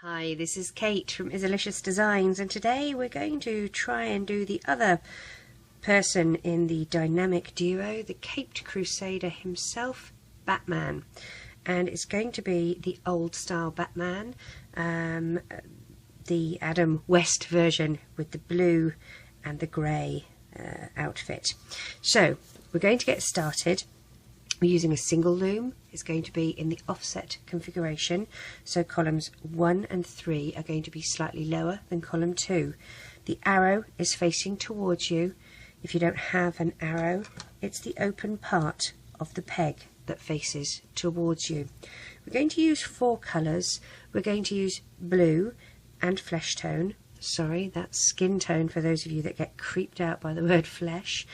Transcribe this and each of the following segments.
Hi, this is Kate from Izzalicious Designs, and today we're going to try and do the other person in the dynamic duo, the Caped Crusader himself, Batman. And it's going to be the old style Batman, the Adam West version with the blue and the grey outfit. So we're going to get started. We're using a single loom. It's going to be in the offset configuration, so columns 1 and 3 are going to be slightly lower than column 2. The arrow is facing towards you. If you don't have an arrow, it's the open part of the peg that faces towards you. We're going to use 4 colours. We're going to use blue and flesh tone. Sorry, that's skin tone for those of you that get creeped out by the word flesh.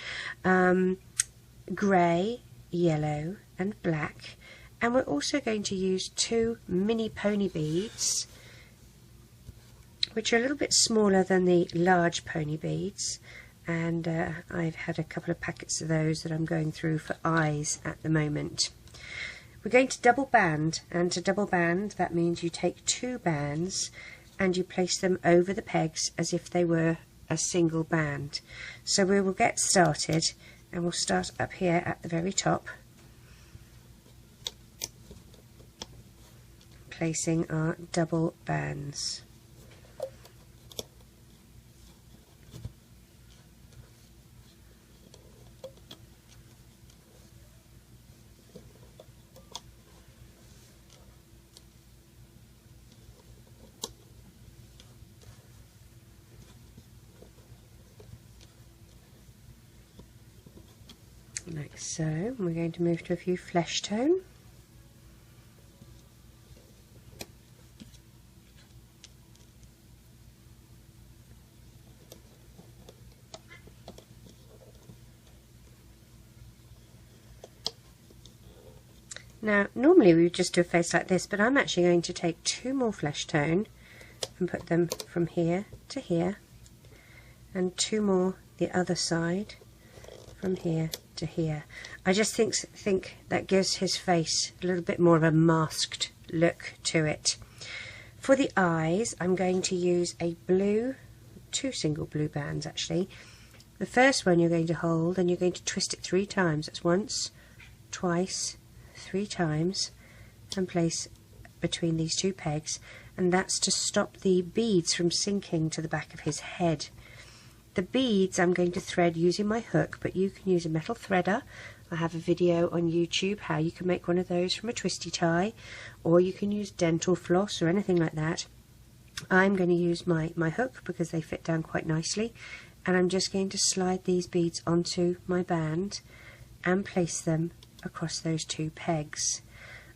Grey, yellow and black, and we're also going to use 2 mini pony beads, which are a little bit smaller than the large pony beads, and I've had a couple of packets of those that I'm going through for eyes at the moment. We're going to double band, and to double band that means you take 2 bands and you place them over the pegs as if they were a single band. So we will get started, and we'll start up here at the very top, placing our double bands. Like so. We're going to move to a few flesh tone. Now normally we would just do a face like this, but I'm actually going to take 2 more flesh tone and put them from here to here, and 2 more the other side from here to here. I just think that gives his face a little bit more of a masked look to it. For the eyes, I'm going to use a blue, 2 single blue bands actually. The first one you're going to hold and you're going to twist it 3 times. That's once, twice, 3 times, and place between these 2 pegs, and that's to stop the beads from sinking to the back of his head. The beads I'm going to thread using my hook, but you can use a metal threader. I have a video on YouTube how you can make one of those from a twisty tie, or you can use dental floss or anything like that. I'm going to use my hook because they fit down quite nicely, and I'm just going to slide these beads onto my band and place them across those 2 pegs.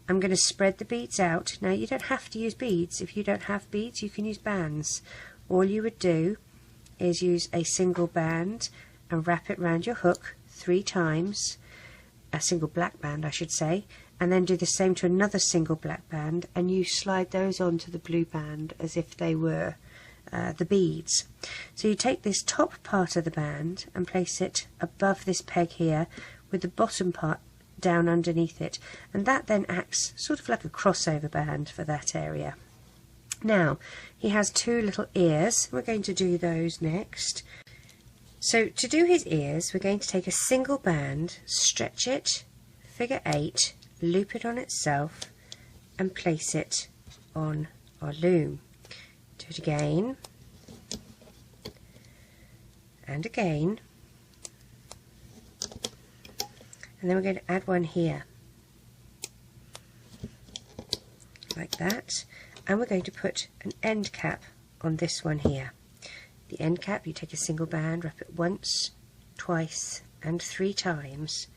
I'm going to spread the beads out. Now you don't have to use beads. If you don't have beads, you can use bands. All you would do is use a single band and wrap it around your hook 3 times, a single black band I should say, and then do the same to another single black band, and you slide those onto the blue band as if they were the beads. So you take this top part of the band and place it above this peg here with the bottom part down underneath it, and that then acts sort of like a crossover band for that area. Now he has 2 little ears. We're going to do those next. So to do his ears, we're going to take a single band, stretch it, figure 8, loop it on itself and place it on our loom. Do it again and again, and then we're going to add one here like that, and we're going to put an end cap on this one here. The end cap, you take a single band, wrap it once, twice and 3 times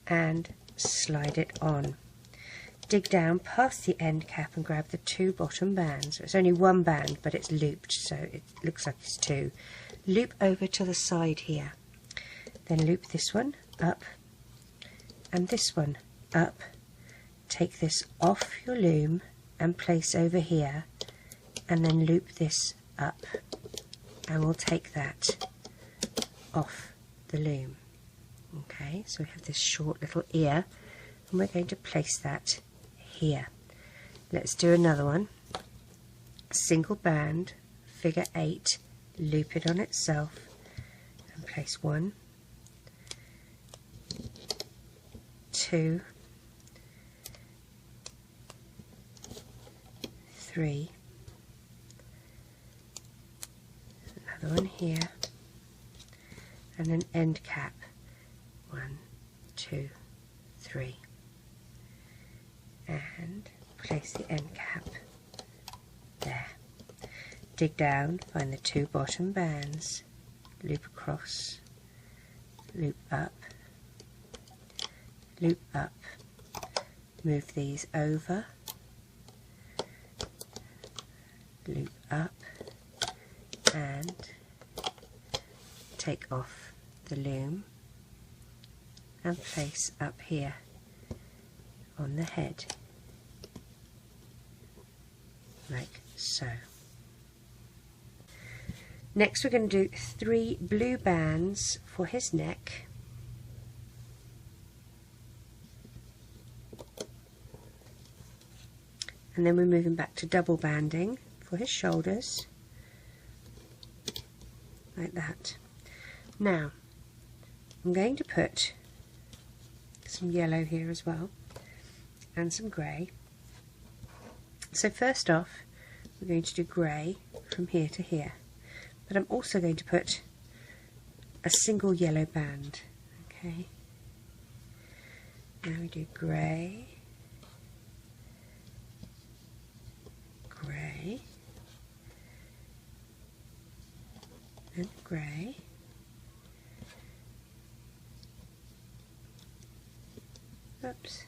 and slide it on. Dig down past the end cap and grab the 2 bottom bands. It's only 1 band, but it's looped, so it looks like it's 2. Loop over to the side here, then loop this one up and this one up. Take this off your loom and place over here, and then loop this up, and we'll take that off the loom. Okay, so we have this short little ear, and we're going to place that here. Let's do another one. single band, figure 8, loop it on itself and place 1, 2, 3, another one here, and an end cap, 1, 2, 3, and place the end cap there. Dig down, find the 2 bottom bands, loop across, loop up, move these over, loop up, and take off the loom and place up here on the head, like so. Next we're going to do 3 blue bands for his neck, and then we're moving back to double banding for his shoulders, like that. Now I'm going to put some yellow here as well and some grey. So first off we're going to do grey from here to here, but I'm also going to put a single yellow band. Okay, now we do grey, grey, and grey, oops,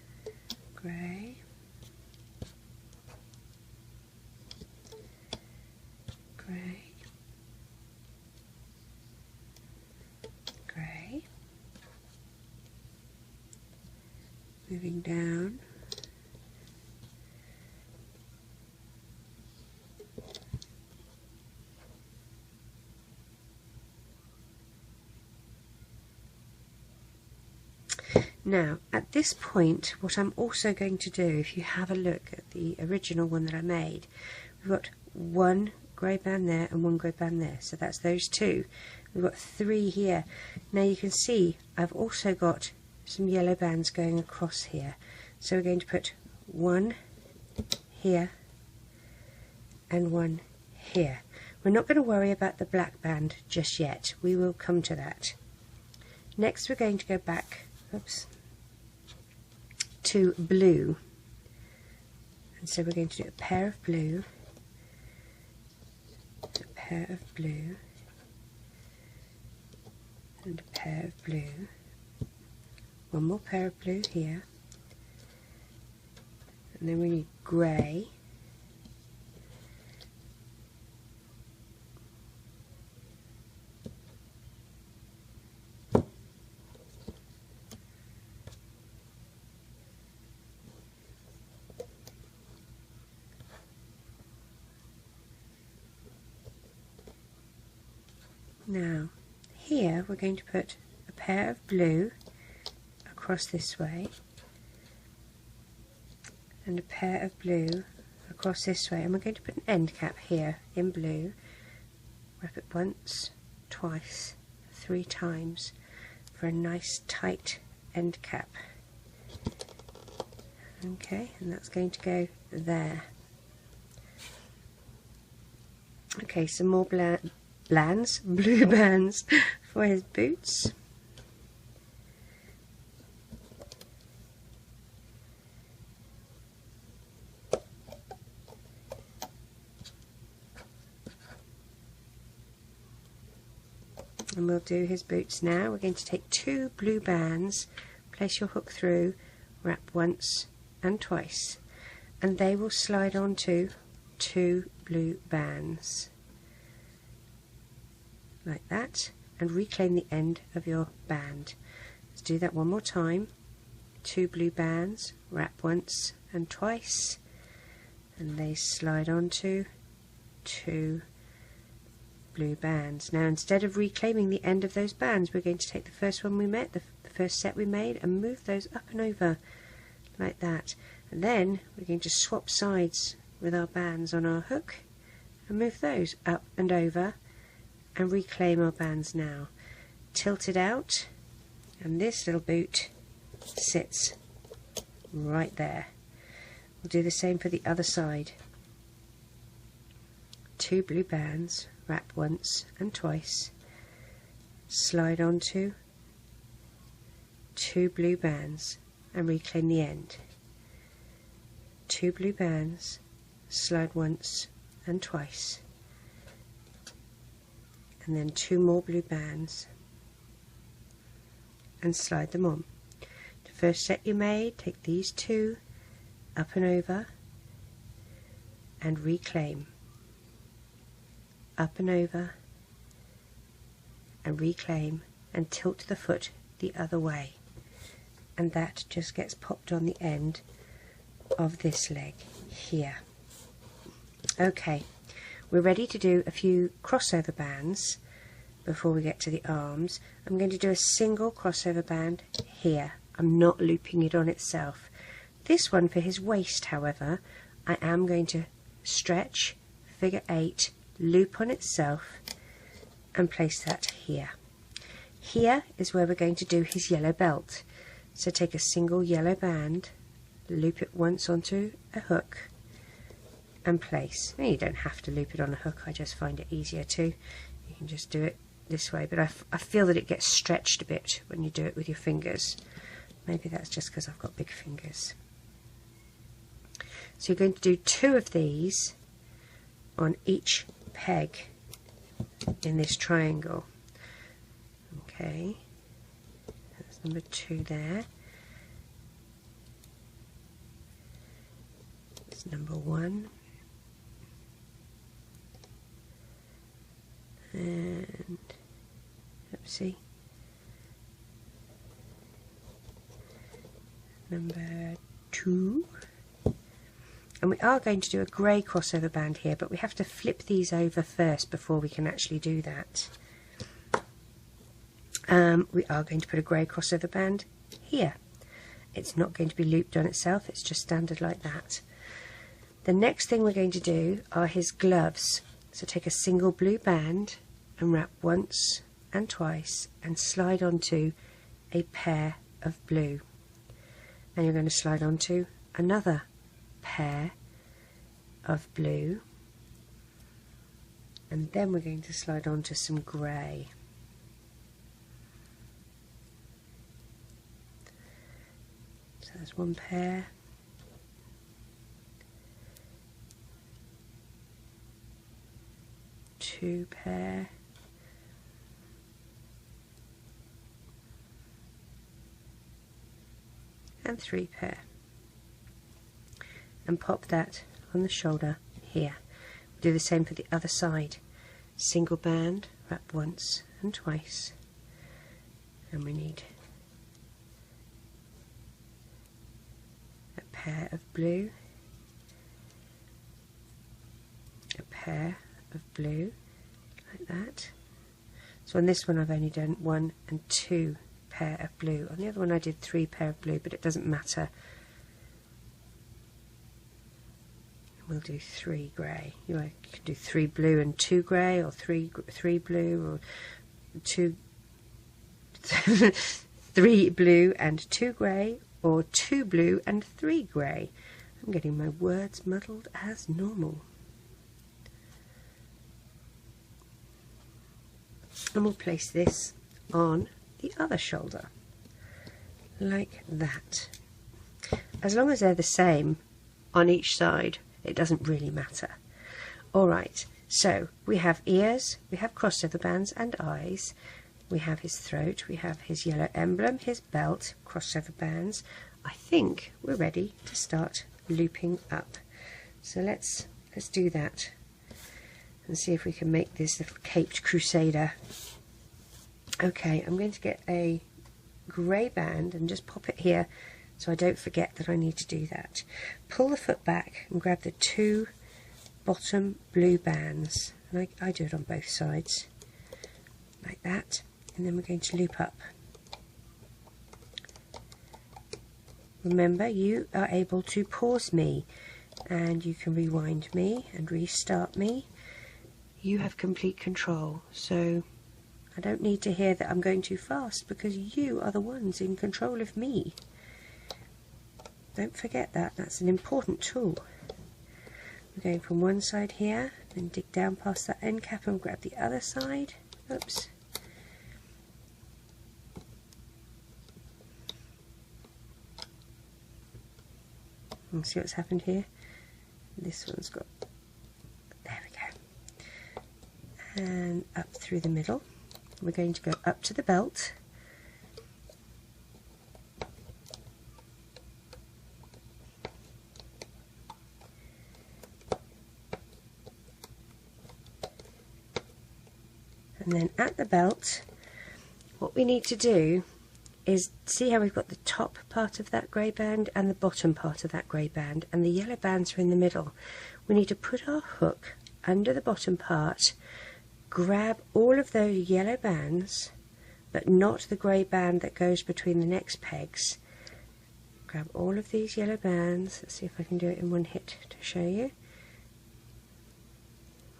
grey, grey, grey, moving down, now at this point what I'm also going to do, if you have a look at the original one that I made, we've got 1 grey band there and 1 grey band there, so that's those 2. We've got 3 here. Now you can see I've also got some yellow bands going across here, so we're going to put 1 here and 1 here. We're not going to worry about the black band just yet, we will come to that. Next we're going to go back, oops, to blue, and so we're going to do a pair of blue, a pair of blue, and a pair of blue, 1 more pair of blue here, and then we need grey, now here we're going to put a pair of blue across this way and a pair of blue across this way, and we're going to put an end cap here in blue, wrap it once, twice, 3 times for a nice tight end cap. Okay, and that's going to go there. Okay, some more blue bands for his boots. And we'll do his boots now. We're going to take 2 blue bands, place your hook through, wrap once and twice, and they will slide onto 2 blue bands like that, and reclaim the end of your band. Let's do that one more time. 2 blue bands, wrap once and twice, and they slide onto 2 blue bands. Now instead of reclaiming the end of those bands, we're going to take the first one we made, the first set we made, and move those up and over like that, and then we're going to swap sides with our bands on our hook and move those up and over and reclaim our bands now. Tilt it out, and this little boot sits right there. We'll do the same for the other side. 2 blue bands, wrap once and twice, slide onto 2 blue bands and reclaim the end. 2 blue bands, slide once and twice, and then 2 more blue bands and slide them on. The first set you made, take these 2 up and over and reclaim, up and over and reclaim, and tilt the foot the other way, and that just gets popped on the end of this leg here. Okay, we're ready to do a few crossover bands before we get to the arms. I'm going to do a single crossover band here. I'm not looping it on itself. This one for his waist, however, I am going to stretch, figure 8, loop on itself and place that here. Here is where we're going to do his yellow belt. So take a single yellow band, loop it once onto a hook and place. Now, you don't have to loop it on a hook, I just find it easier to. You can just do it this way, but I feel that it gets stretched a bit when you do it with your fingers. Maybe that's just because I've got big fingers. So you're going to do 2 of these on each peg in this triangle. Okay, that's number 2 there. That's number 1. And oopsie, number 2. And we are going to do a grey crossover band here, but we have to flip these over first before we can actually do that. We are going to put a grey crossover band here. It's not going to be looped on itself, it's just standard like that. The next thing we're going to do are his gloves. So take a single blue band and wrap once and twice and slide onto a pair of blue. And you're going to slide onto another pair of blue, and then we're going to slide onto some grey. So there's 1 pair, 2 pair, and 3 pair, and pop that on the shoulder here. We'll do the same for the other side. Single band, wrap once and twice, and we need a pair of blue, a pair of blue, like that. So on this one I've only done 1 and 2 pair of blue. On the other one I did 3 pair of blue, but it doesn't matter. We'll do 3 grey. You can do 3 blue and 2 grey, or 3 blue, or 3 blue and 2 grey, or 2 blue and 3 grey. I'm getting my words muddled as normal. And we'll place this on the other shoulder, like that. As long as they're the same on each side, it doesn't really matter. Alright, so we have ears, we have crossover bands and eyes, we have his throat, we have his yellow emblem, his belt, crossover bands. I think we're ready to start looping up. So let's do that and see if we can make this little caped crusader. Okay, I'm going to get a grey band and just pop it here so I don't forget that I need to do that. Pull the foot back and grab the 2 bottom blue bands, and I do it on both sides like that, and then we're going to loop up. Remember, you are able to pause me and you can rewind me and restart me you have complete control. So I don't need to hear that I'm going too fast, because you are the ones in control of me. Don't forget that. That's an important tool. We're going from one side here, then dig down past that end cap and grab the other side. Oops. And see what's happened here? This one's got, there we go. And up through the middle. We're going to go up to the belt. And then at the belt, what we need to do is, see how we've got the top part of that grey band and the bottom part of that grey band, and the yellow bands are in the middle. We need to put our hook under the bottom part, grab all of those yellow bands, but not the grey band that goes between the next pegs. Grab all of these yellow bands. Let's see if I can do it in one hit to show you.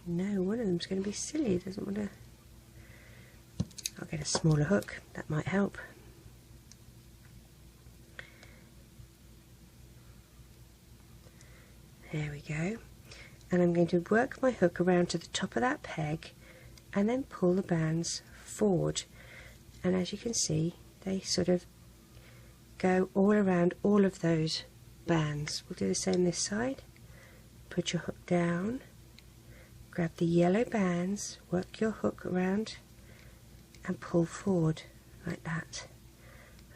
No, one of them's going to be silly, doesn't want to. I'll get a smaller hook, that might help. There we go. And I'm going to work my hook around to the top of that peg and then pull the bands forward. And as you can see, they sort of go all around all of those bands. We'll do the same this side. Put your hook down, grab the yellow bands, work your hook around and pull forward like that.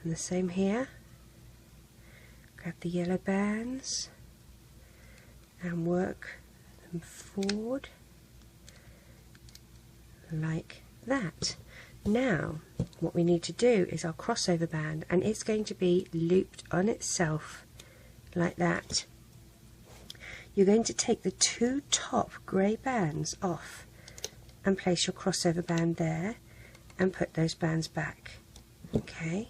And the same here. Grab the yellow bands and work them forward like that. Now what we need to do is our crossover band, and it's going to be looped on itself like that. You're going to take the two top grey bands off and place your crossover band there and put those bands back. Okay,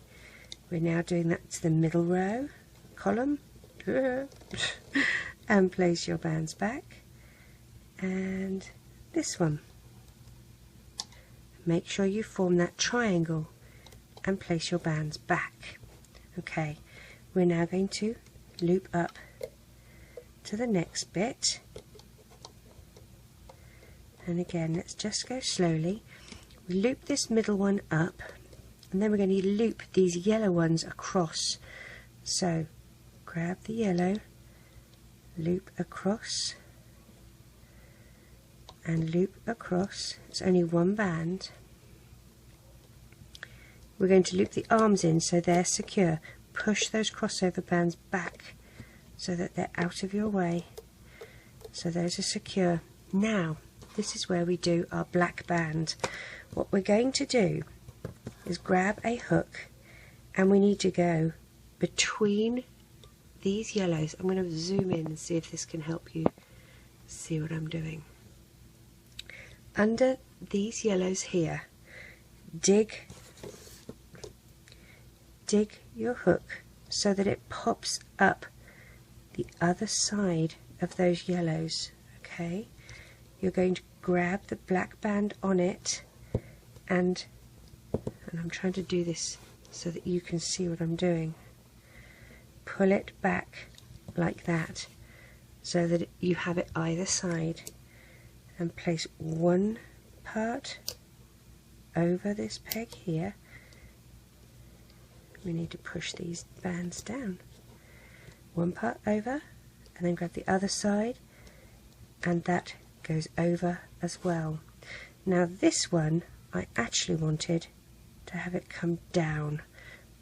we're now doing that to the middle row column and place your bands back, and this one. Make sure you form that triangle and place your bands back. Okay, we're now going to loop up to the next bit, and again let's just go slowly. We loop this middle one up, and then we're going to loop these yellow ones across. So grab the yellow, loop across and loop across. It's only one band. We're going to loop the arms in so they're secure. Push those crossover bands back so that they're out of your way. So those are secure. Now this is where we do our black band. What we're going to do is grab a hook, and we need to go between these yellows. I'm going to zoom in and see if this can help you see what I'm doing. Under these yellows here, dig your hook so that it pops up the other side of those yellows. Okay, you're going to grab the black band on it, and I'm trying to do this so that you can see what I'm doing. Pull it back like that so that you have it either side, and place one part over this peg here. We need to push these bands down. One part over, and then grab the other side, and that goes over as well. Now this one I actually wanted to have it come down,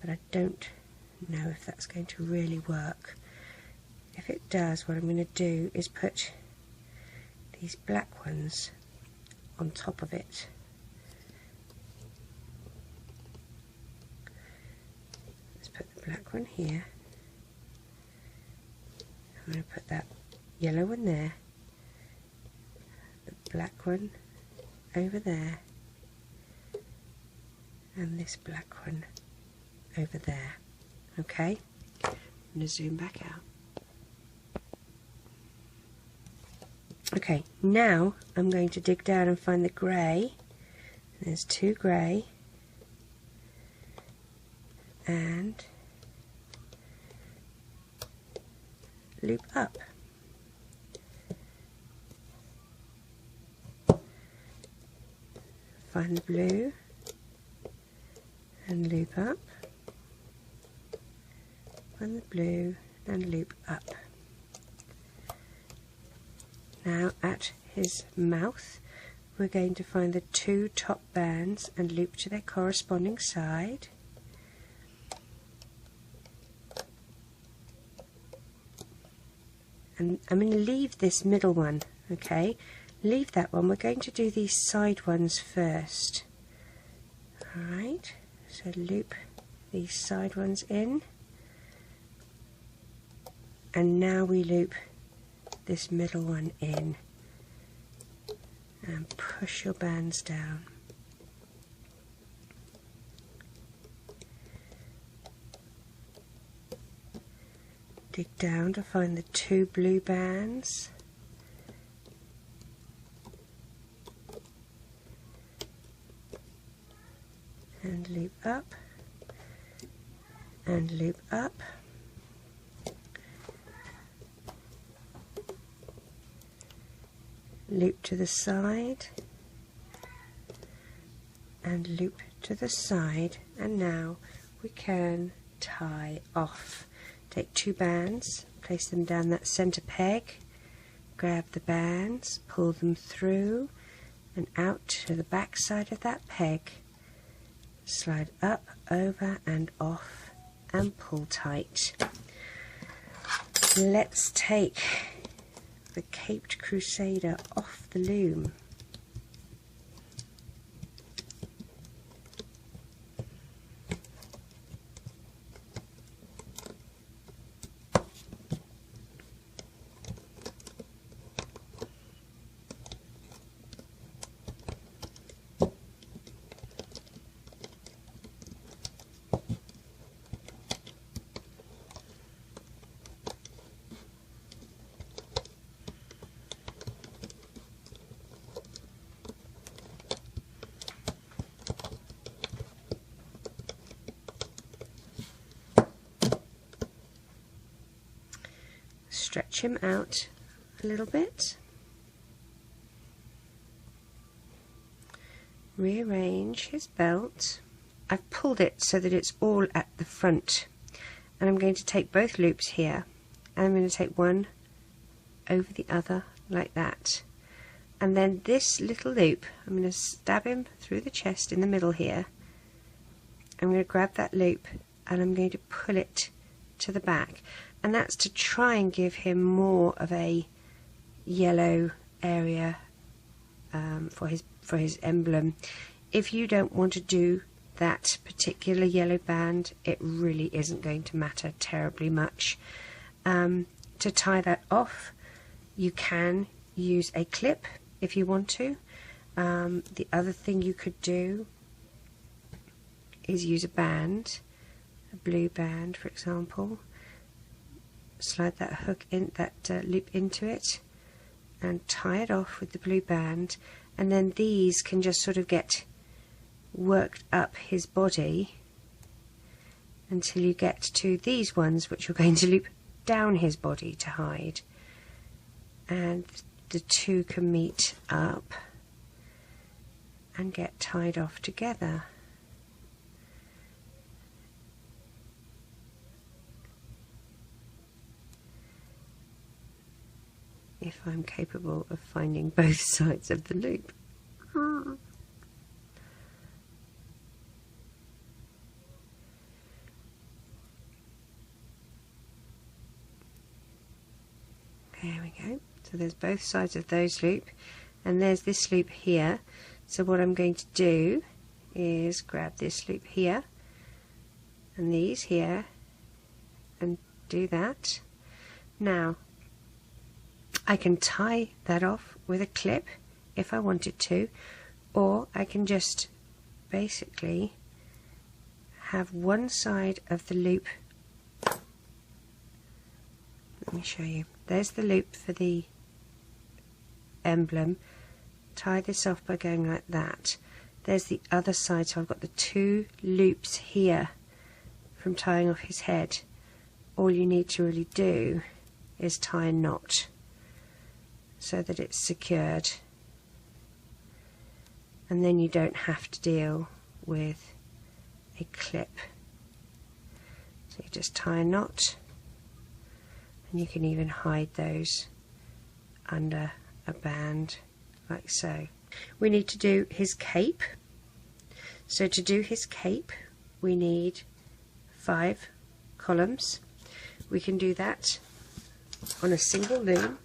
but I don't know if that's going to really work. If it does, what I'm going to do is put these black ones on top of it. Let's put the black one here. I'm going to put that yellow one there, the black one over there, and this black one over there. Okay, I'm going to zoom back out. Okay, now I'm going to dig down and find the grey. There's 2 grey, and loop up. Find the blue and loop up. Find the blue and loop up. Now at his mouth we're going to find the 2 top bands and loop to their corresponding side. And I'm going to leave this middle one, okay? Leave that one. We're going to do these side ones first. Alright, so loop these side ones in. And now we loop this middle one in. And push your bands down. Dig down to find the 2 blue bands. And loop up. And loop up. Loop to the side. And loop to the side. And now we can tie off. Take 2 bands, place them down that centre peg, grab the bands, pull them through and out to the back side of that peg, slide up, over and off and pull tight. Let's take the Caped Crusader off the loom. Stretch him out a little bit, rearrange his belt. I've pulled it so that it's all at the front, and I'm going to take both loops here and I'm going to take one over the other like that, and then this little loop I'm going to stab him through the chest in the middle here. I'm going to grab that loop and I'm going to pull it to the back, and that's to try and give him more of a yellow area for his emblem. If you don't want to do that particular yellow band, it really isn't going to matter terribly much. To tie that off, you can use a clip if you want to. The other thing you could do is use a band, a blue band for example. Slide that hook in, that loop into it and tie it off with the blue band, and then these can just sort of get worked up his body until you get to these ones which you're going to loop down his body to hide, and the 2 can meet up and get tied off together. If I'm capable of finding both sides of the loop. There we go. So there's both sides of those loop, and there's this loop here. So what I'm going to do is grab this loop here and these here and do that. Now I can tie that off with a clip if I wanted to, or I can just basically have one side of the loop. Let me show you. There's the loop for the emblem, tie this off by going like that. There's the other side, so I've got the 2 loops here from tying off his head. All you need to really do is tie a knot so that it's secured, and then you don't have to deal with a clip. So you just tie a knot, and you can even hide those under a band like so. We need to do his cape. So to do his cape we need 5 columns. We can do that on a single loom.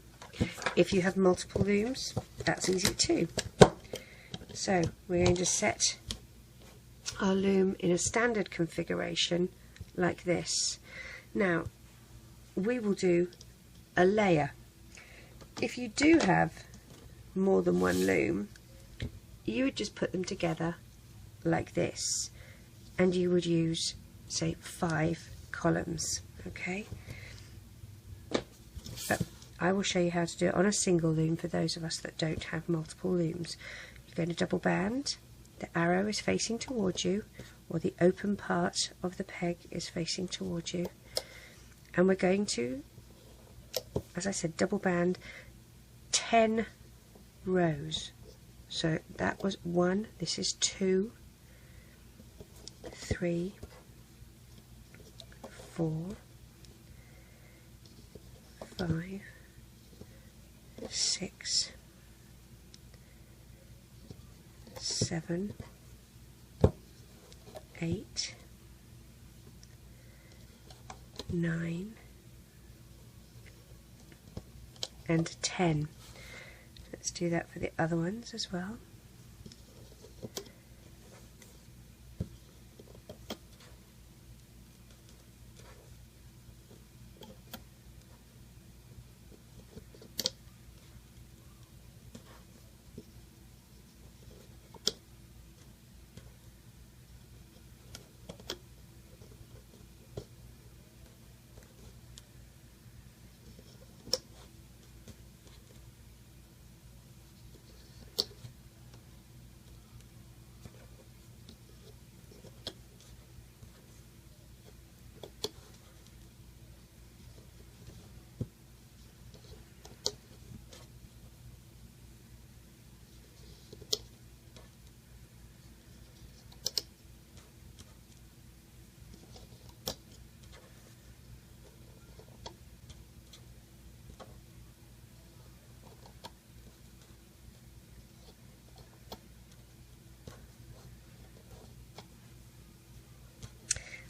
If you have multiple looms, that's easy too. So we're going to set our loom in a standard configuration like this. Now we will do a layer. If you do have more than one loom, you would just put them together like this, and you would use, say, 5 columns. Okay, but I will show you how to do it on a single loom for those of us that don't have multiple looms. You're going to double band, the arrow is facing towards you, or the open part of the peg is facing towards you, and we're going to, as I said, double band 10 rows. So that was 1, this is 2, 3, 4, 5, 6, 7, 8, 9 and 10. Let's do that for the other ones as well.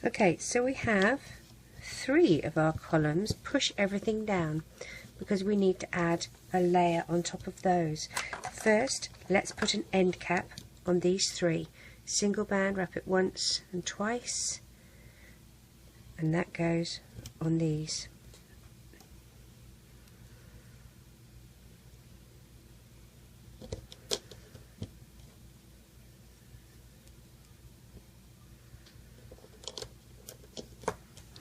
Okay, so we have 3 of our columns. Push everything down because we need to add a layer on top of those. First, let's put an end cap on these 3. Single band, wrap it once and twice, and that goes on these.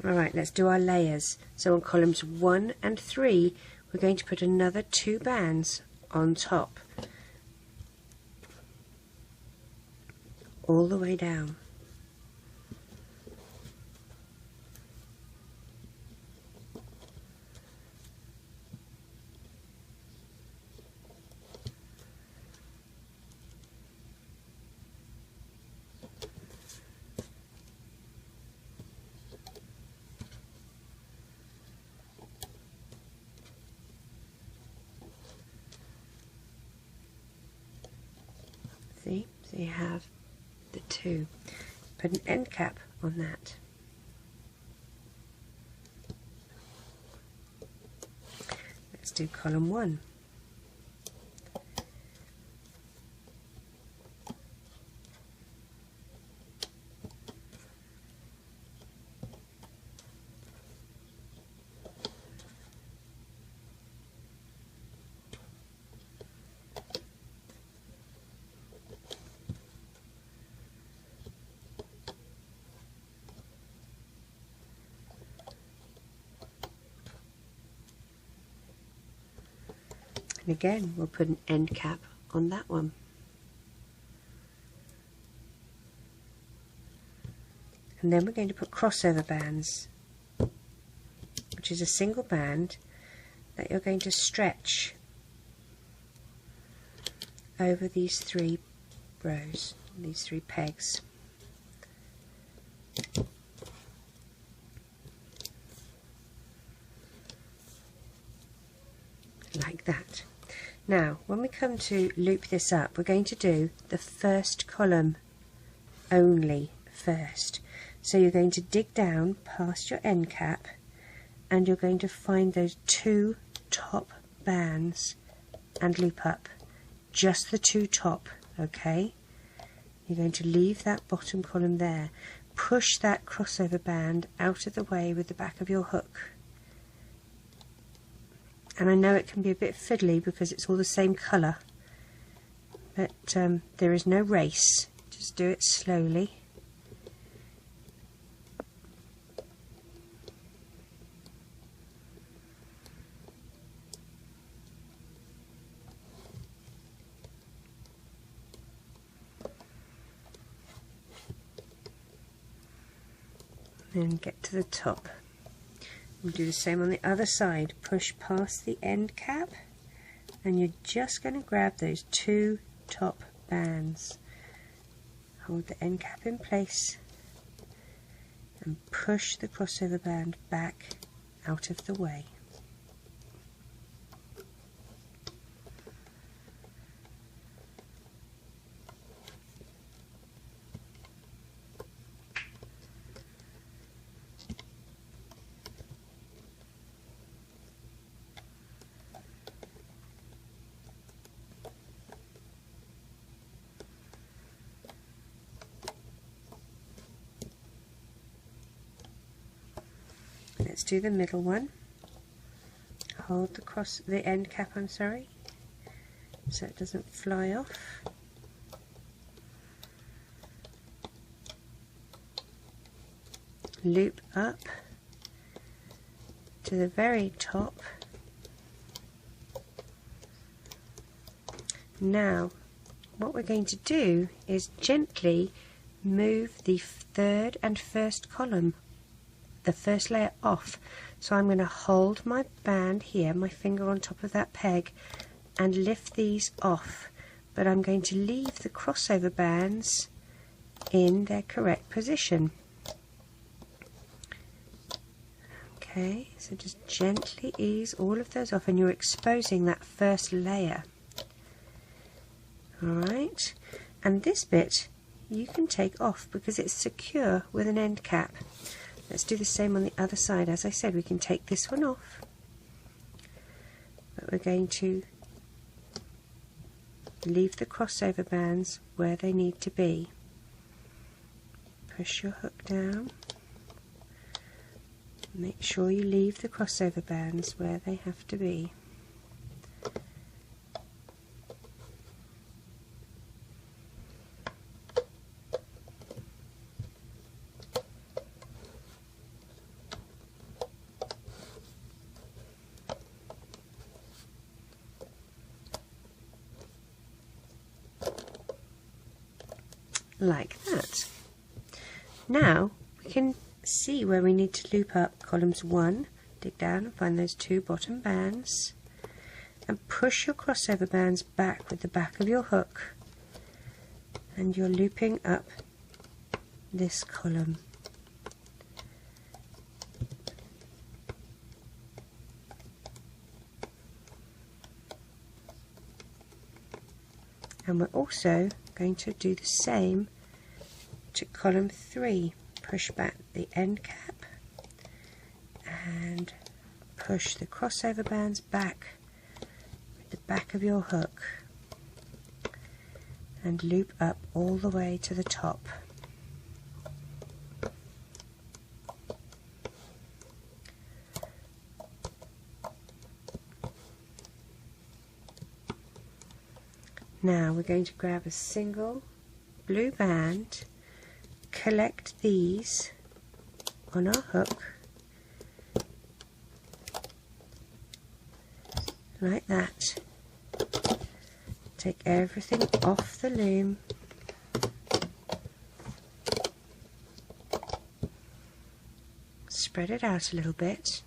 Alright, let's do our layers. So on columns 1 and 3 we're going to put another 2 bands on top, all the way down. See? So you have the 2. Put an end cap on that. Let's do column 1. And again, we'll put an end cap on that one. And then we're going to put crossover bands, which is a single band that you're going to stretch over these 3 rows, these 3 pegs. Like that. Now, when we come to loop this up, we're going to do the first column only first. So you're going to dig down past your end cap and you're going to find those 2 top bands and loop up. Just the 2 top, okay? You're going to leave that bottom column there. Push that crossover band out of the way with the back of your hook. And I know it can be a bit fiddly because it's all the same colour, but there is no race, just do it slowly. And get to the top. We'll do the same on the other side. Push past the end cap and you're just going to grab those 2 top bands. Hold the end cap in place and push the crossover band back out of the way. Let's do the middle one. Hold the end cap, I'm sorry, so it doesn't fly off. Loop up to the very top. Now, what we're going to do is gently move the 3rd and 1st column, the first layer off. So I'm going to hold my band here, my finger on top of that peg, and lift these off, but I'm going to leave the crossover bands in their correct position. Okay, so just gently ease all of those off and you're exposing that first layer. Alright, and this bit you can take off because it's secure with an end cap. Let's do the same on the other side. As I said, we can take this one off, but we're going to leave the crossover bands where they need to be. Push your hook down. Make sure you leave the crossover bands where they have to be. Like that. Now we can see where we need to loop up columns 1, dig down and find those 2 bottom bands and push your crossover bands back with the back of your hook, and you're looping up this column. And we're also going to do the same to column 3. Push back the end cap and push the crossover bands back with the back of your hook and loop up all the way to the top. Now we're going to grab a single blue band, collect these on our hook like that, Take everything off the loom. Spread it out a little bit.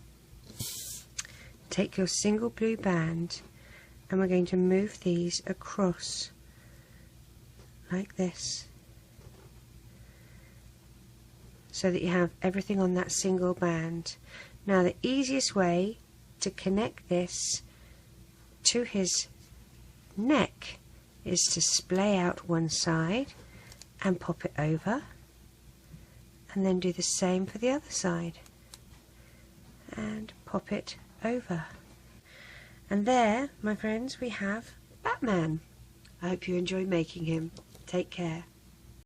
Take your single blue band and we're going to move these across like this, so that you have everything on that single band. Now the easiest way to connect this to his neck is to splay out one side and pop it over, and then do the same for the other side and pop it over. And there, my friends, we have Batman. I hope you enjoyed making him. Take care.